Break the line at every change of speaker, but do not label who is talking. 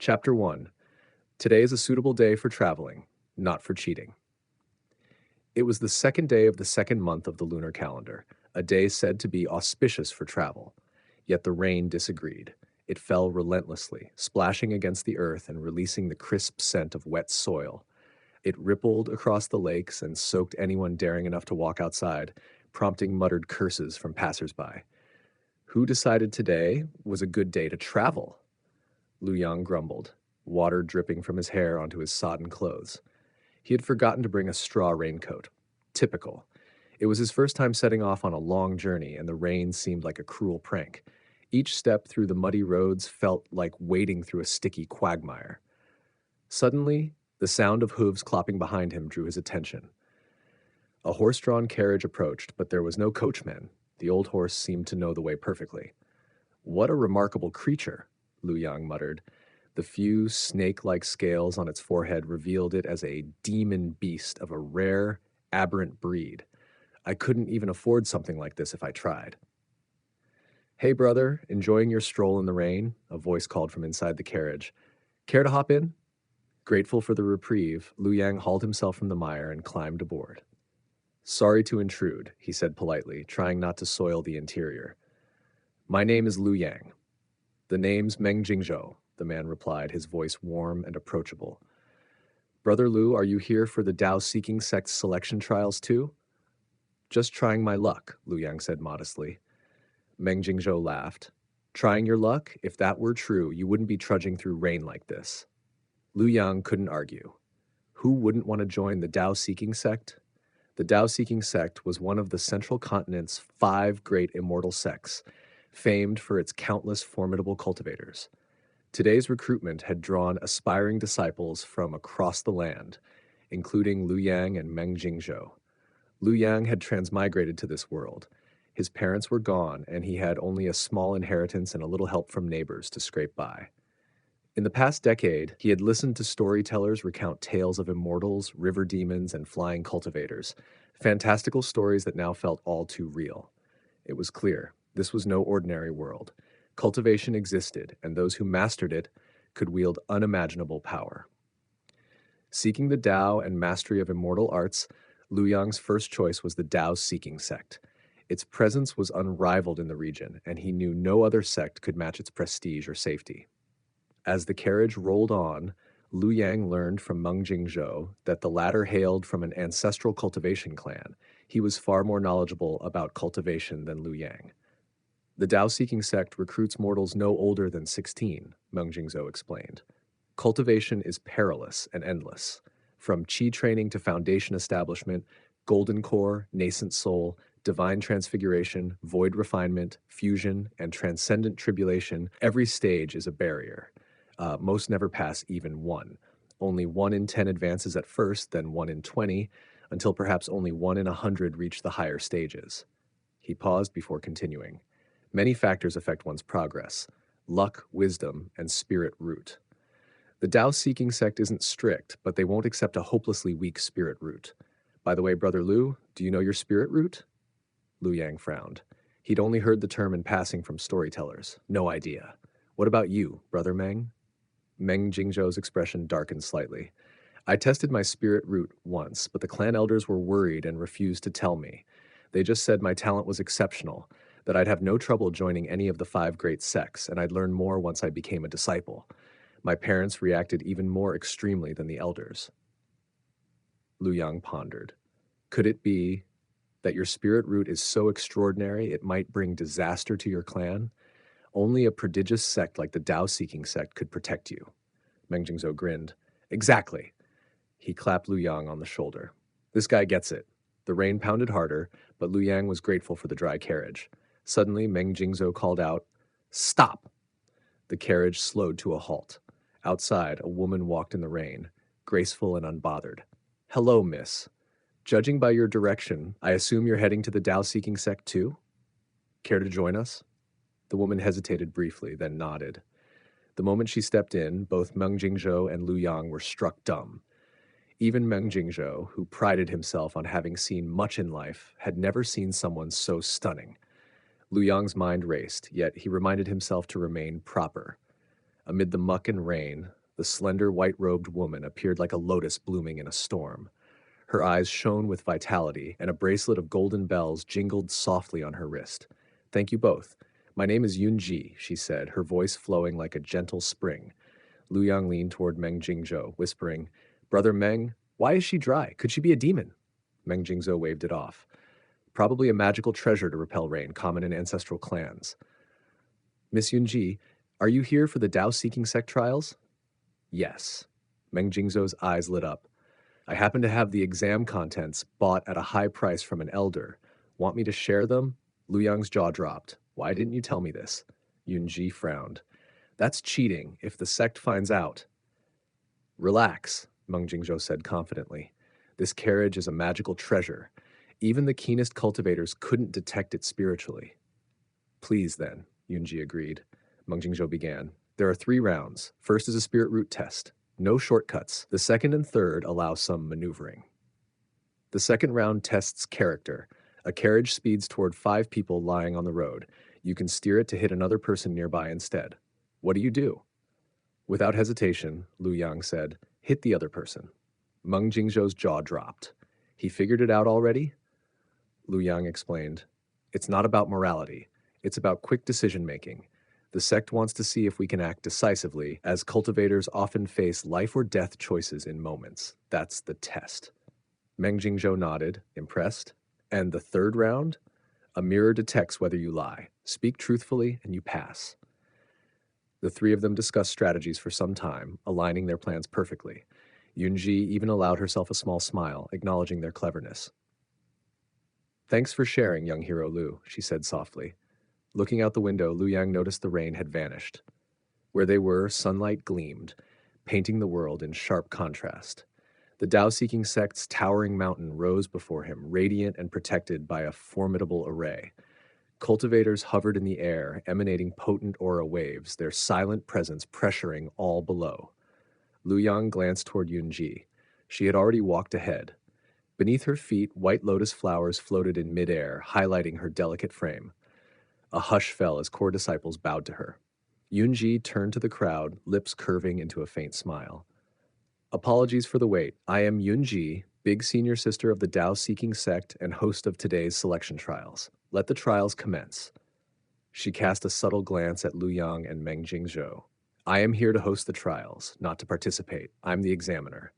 Chapter 1. Today is a suitable day for traveling, not for cheating. It was the second day of the second month of the lunar calendar, a day said to be auspicious for travel. Yet the rain disagreed. It fell relentlessly, splashing against the earth and releasing the crisp scent of wet soil. It rippled across the lakes and soaked anyone daring enough to walk outside, prompting muttered curses from passersby. Who decided today was a good day to travel? Lu Yang grumbled, water dripping from his hair onto his sodden clothes. He had forgotten to bring a straw raincoat. Typical. It was his first time setting off on a long journey, and the rain seemed like a cruel prank. Each step through the muddy roads felt like wading through a sticky quagmire. Suddenly, the sound of hooves clopping behind him drew his attention. A horse-drawn carriage approached, but there was no coachman. The old horse seemed to know the way perfectly. "What a remarkable creature," Lu Yang muttered. The few snake-like scales on its forehead revealed it as a demon beast of a rare, aberrant breed. I couldn't even afford something like this if I tried. "Hey, brother, enjoying your stroll in the rain?" a voice called from inside the carriage. "Care to hop in?" Grateful for the reprieve, Lu Yang hauled himself from the mire and climbed aboard. "Sorry to intrude," he said politely, trying not to soil the interior. "My name is Lu Yang." "The name's Meng Jingzhou," the man replied, his voice warm and approachable. "Brother Lu, are you here for the Dao Seeking Sect selection trials too?" "Just trying my luck," Lu Yang said modestly. Meng Jingzhou laughed. "Trying your luck? If that were true, you wouldn't be trudging through rain like this." Lu Yang couldn't argue. Who wouldn't want to join the Dao Seeking Sect? The Dao Seeking Sect was one of the Central Continent's 5 great immortal sects, famed for its countless formidable cultivators. Today's recruitment had drawn aspiring disciples from across the land, including Lu Yang and Meng Jingzhou. Lu Yang had transmigrated to this world. His parents were gone, and he had only a small inheritance and a little help from neighbors to scrape by. In the past decade, he had listened to storytellers recount tales of immortals, river demons, and flying cultivators, fantastical stories that now felt all too real. It was clear, this was no ordinary world. Cultivation existed, and those who mastered it could wield unimaginable power. Seeking the Dao and mastery of immortal arts, Lu Yang's first choice was the Dao Seeking Sect. Its presence was unrivaled in the region, and he knew no other sect could match its prestige or safety. As the carriage rolled on, Lu Yang learned from Meng Jingzhou that the latter hailed from an ancestral cultivation clan. He was far more knowledgeable about cultivation than Lu Yang. "The Dao-seeking sect recruits mortals no older than 16, Meng Jingzhou explained. "Cultivation is perilous and endless. From chi training to foundation establishment, golden core, nascent soul, divine transfiguration, void refinement, fusion, and transcendent tribulation, every stage is a barrier. Most never pass even 1. Only 1 in 10 advances at first, then 1 in 20, until perhaps only 1 in 100 reach the higher stages." He paused before continuing. "Many factors affect one's progress: luck, wisdom, and spirit root. The Dao-seeking sect isn't strict, but they won't accept a hopelessly weak spirit root. By the way, Brother Lu, do you know your spirit root?" Lu Yang frowned. He'd only heard the term in passing from storytellers. No idea. "What about you, Brother Meng?" Meng Jingzhou's expression darkened slightly. "I tested my spirit root once, but the clan elders were worried and refused to tell me. They just said my talent was exceptional, that I'd have no trouble joining any of the 5 great sects, and I'd learn more once I became a disciple. My parents reacted even more extremely than the elders." Lu Yang pondered. "Could it be that your spirit root is so extraordinary it might bring disaster to your clan? Only a prodigious sect like the Dao-seeking sect could protect you." Meng Jingzhou grinned. "Exactly." He clapped Lu Yang on the shoulder. "This guy gets it." The rain pounded harder, but Lu Yang was grateful for the dry carriage. Suddenly, Meng Jingzhou called out, "Stop!" The carriage slowed to a halt. Outside, a woman walked in the rain, graceful and unbothered. "Hello, miss. Judging by your direction, I assume you're heading to the Dao-seeking sect too? Care to join us?" The woman hesitated briefly, then nodded. The moment she stepped in, both Meng Jingzhou and Lu Yang were struck dumb. Even Meng Jingzhou, who prided himself on having seen much in life, had never seen someone so stunning. Lu Yang's mind raced, yet he reminded himself to remain proper. Amid the muck and rain, the slender white-robed woman appeared like a lotus blooming in a storm. Her eyes shone with vitality, and a bracelet of golden bells jingled softly on her wrist. "Thank you both. My name is Yunji," she said, her voice flowing like a gentle spring. Lu Yang leaned toward Meng Jingzhou, whispering, "Brother Meng, why is she dry? Could she be a demon?" Meng Jingzhou waved it off. "Probably a magical treasure to repel rain, common in ancestral clans." "Miss Yunji, are you here for the Dao-seeking sect trials?" "Yes." Meng Jingzhou's eyes lit up. "I happen to have the exam contents bought at a high price from an elder. Want me to share them?" Lu Yang's jaw dropped. "Why didn't you tell me this?" Yunji frowned. "That's cheating if the sect finds out." "Relax," Meng Jingzhou said confidently. "This carriage is a magical treasure. Even the keenest cultivators couldn't detect it spiritually." "Please, then," Yunji agreed. Meng Jingzhou began. "There are 3 rounds. First is a spirit root test. No shortcuts. The second and third allow some maneuvering. The second round tests character. A carriage speeds toward 5 people lying on the road. You can steer it to hit another person nearby instead. What do you do?" Without hesitation, Lu Yang said, "Hit the other person." Meng Jingzhou's jaw dropped. "He figured it out already?" Lu Yang explained, "It's not about morality. It's about quick decision-making. The sect wants to see if we can act decisively, as cultivators often face life or death choices in moments. That's the test." Meng Jingzhou nodded, impressed. "And the third round? A mirror detects whether you lie. Speak truthfully and you pass." The 3 of them discussed strategies for some time, aligning their plans perfectly. Yunji even allowed herself a small smile, acknowledging their cleverness. "Thanks for sharing, young hero Lu," she said softly. Looking out the window, Lu Yang noticed the rain had vanished. Where they were, sunlight gleamed, painting the world in sharp contrast. The Dao-seeking sect's towering mountain rose before him, radiant and protected by a formidable array. Cultivators hovered in the air, emanating potent aura waves, their silent presence pressuring all below. Lu Yang glanced toward Yunji. She had already walked ahead. Beneath her feet, white lotus flowers floated in midair, highlighting her delicate frame. A hush fell as core disciples bowed to her. Yunji turned to the crowd, lips curving into a faint smile. "Apologies for the wait. I am Yunji, big senior sister of the Dao-seeking sect and host of today's selection trials. Let the trials commence." She cast a subtle glance at Lu Yang and Meng Jingzhou. "I am here to host the trials, not to participate. I'm the examiner.